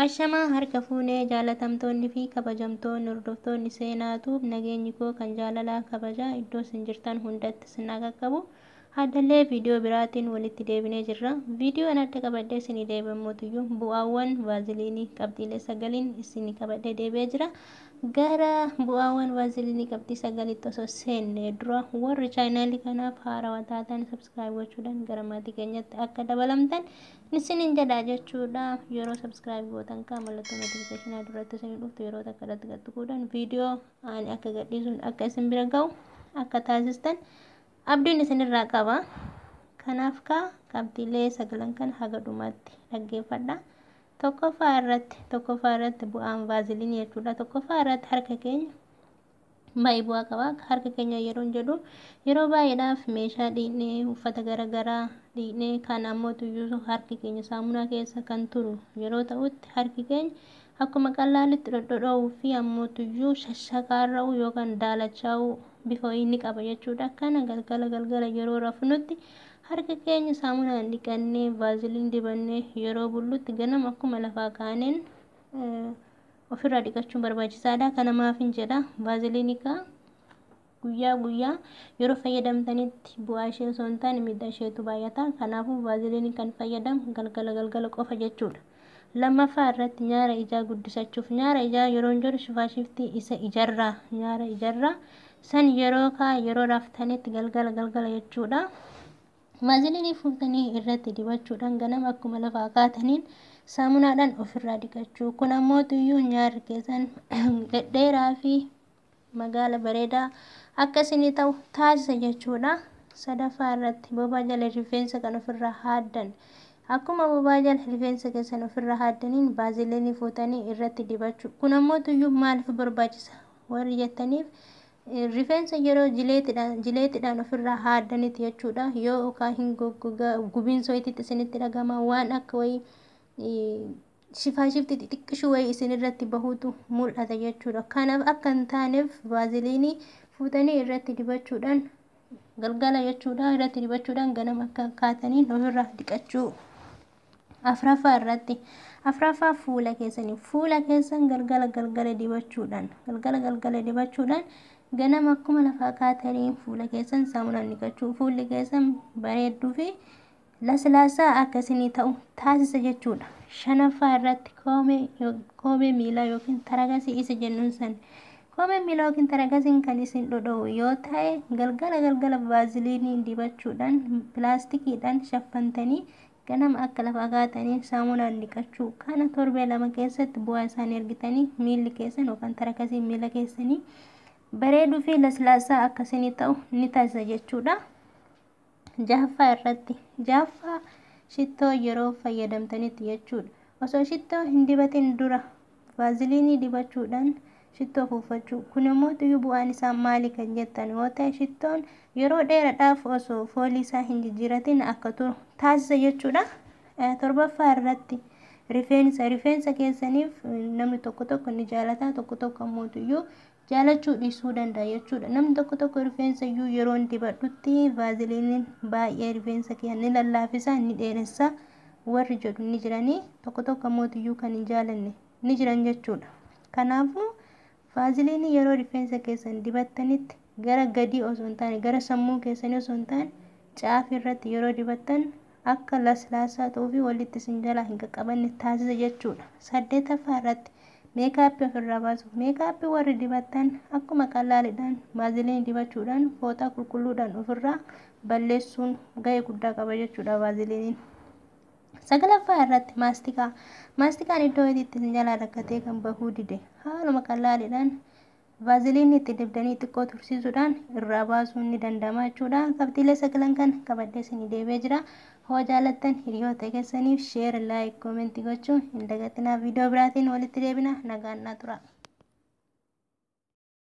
Ashamaa harka fuunee jaalatamtoonni fi kabajamtoonni hordoftoonni seenaatuuf nageenyi koo kan jaalalaa kabajaa iddoo isin jirtan hundatti isin qaqqabu. Haddallee viidiyoo biraatiin walitti deebinee jirra. Viidiyoo adda qabadhee isinii deebi'ammootiyyu bu'aawwan vaaziliinii qabxiilee sagaliin isinii qabadhee deebi'ee jira. Gara bu'aawwan vaaziliinii qabxii sagaliitti osoo seennee dura warri chaanaalii kanaaf haarawaa taatan sabskiraayib gochuudhaan gara maatii keenyatti akka dabalamtan isiniin jedhaa jechuudha. Yeroo sabskiraayib gootan kan mallattoo notifikashinaa duratti isinii dhuftu yeroo takka irratti gadtuquudhaan viidiyoo ani akka gadhiisuun akka isin bira ga'u akka taasistan abdiin isinirraa qaba. Kanaaf qabxiilee sagalan kan haga dhumaatti dhaggeeffadha. Tokkoffaa irratti bu'aan vaaziliinii jechuudha. Tokkoffaa irratti harka keenya baay'ee bu'aa qaba. Harka keenya yeroo jedhu yeroo baay'eedhaaf meeshaa dhiqnee uffata garaagaraa dhiqnee kan ammoo tuyyuu harki keenya saamunaa keessa kan turu yeroo ta'utti harki keenya akkuma qallaalitti dhodhodho'uu fi ammoo tuyyuu shashshakaarra'u yookaan daalachaa'u bifa inni qaba jechuudha. Kana galgala yeroo rafnutti harka keenya saamunaan dhiqannee vaaziliin dibannee yeroo bullutti ganama akkuma lafaa kaaneen ofirraa dhiqachuun barbaachisaadha. Kanamaaf hin jedha vaaziliinii guyyaa yeroo fayyadamtanitti bu'aa ishee osoo hin taane miidhaa isheetu baay'ata. Kanaafuu vaaziliinii kan fayyadamu galgala qofa jechuudha. Lammaffaa irratti nyaara ijaa guddisachuuf nyaara ijaa yeroo jedhu shifaashiftii isa ijarraa nyaara ijarraa san yeroo raftanitti galgala jechuudha. Vaaziliinii fuutanii irratti dibachuudhaan ganama akkuma lafaa kaataniin saamunaadhaan ofirraa dhiqachuu. Kun ammoo tuyyuu nyaarri keessan dhedheeraa fi magaala bareedaa akka isinii ta'u taasisa jechuudha. Sadaffaa irratti bobaa jala rifeensa kan ofirraa haaddan. Akkuma bobaa jala rifeensa keessan ofirraa haaddaniin vaaziliinii fuutanii irratti dibachuu. Kun ammoo tuyyuu maaliif barbaachisa warri jettaniif rifeensa yeroo jileetidhaan ofirraa haaddanitti jechuudha. Yoo yookaan hin gubiinsa wayiitti isinitti dhagama waan akka wayii shifaashiftii xixiqqishuu wayii isinirratti bahuutu mul'ata jechuudha. Kanaaf akka hin taaneef vaaziliinii fuutanii irratti dibachuudhaan galgala jechuudha irratti dibachuudhaan ganama akka kaataniin ofirraa dhiqachuu. Afraffaa fuula keessan galgala dibachuudhaan ganama akkuma lafaa kaatanii fuula keessan saamunaan dhiqachuu. Fuulli keessan bareedduu fi laslaasaa akka isinii ta'u taasisa jechuudha. Shanaffaa irratti koomee miilaa yookiin taragasii isa jennuun san. Koomee miilaa yookiin taragasiin kan isin dhodha'u yoo ta'e galgala vaaziliinii dibachuudhaan pilaastikiidhaan shaffantanii ganama akka lafaa kaatanii saamunaan dhiqachuu. Kana torbee 2 keessatti bu'aa isaanii argitanii miilli keessan yookaan tarakasiin miila keessanii bareeduu fi laslaasaa akka isinii ta'u ni taasisa jechuudha. Jahaffaa shittoo yeroo fayyadamtanitti jechuudha. Osoo shittoo hin dibatin dura vaaziliinii dibachuudhaan shittoo fuuffachuu. Kun immoo tuyyuu bu'aan isaa maali kan jettan yoo ta'e shittoon yeroo dheeraadhaaf osoo foolii isaa hin jijjiiratin akka turu taasisa jechuudha. Torbaffaa irratti rifeensa keessaniif namni tokko ni jaalata tokko ammoo tuyyuu jaalachuu dhiisuu danda'a jechuudha. Namni tokko rifeensa iyyuu yeroo dibadhutti vaaziliiniin baay'ee rifeensa keenya ni lallaafisa ni dheeressa warri jedhu ni jiranii tokko ammoo tuyyuu kan hin jaalanne ni jiran jechuudha. Kanaafuu vaaziliinii yeroo rifeensa keessan dibattanitti gara gadii osoo hin taane gara sammuu keessanii osoo hin taane caafi irratti yeroo dibattan akka laslaasaa ta'uu fi walitti isin jalaa hin qaqqabanne taasisa jechuudha. 8ffaa irratti meekaappii ofirraa baasu. Meekaappii warri dibattan akkuma qallaaliidhaan vaaziliinii dibachuudhaan fooxaa qulqulluudhaan ofirraa balleessuun gahee guddaa qaba jechuudha vaaziliiniin. 9ffaa irratti maastikaan iddoo itti isin jalaa rakkatee kan bahuu dide haaluma qallaaliidhaan vaaziliinii itti dibdanii xiqqoo tursiisuudhaan irraa baasuun ni danda'ama jechuudha. Qabxiilee 9 kan qabadhee isinii deebi'ee jira. Hoo jaalattan hiriyoota keessaniif sheer, laayik, koomentii gochuun hin dagatinaa. Viidiyoo biraatiin walitti deebina. Nagaan naa tura.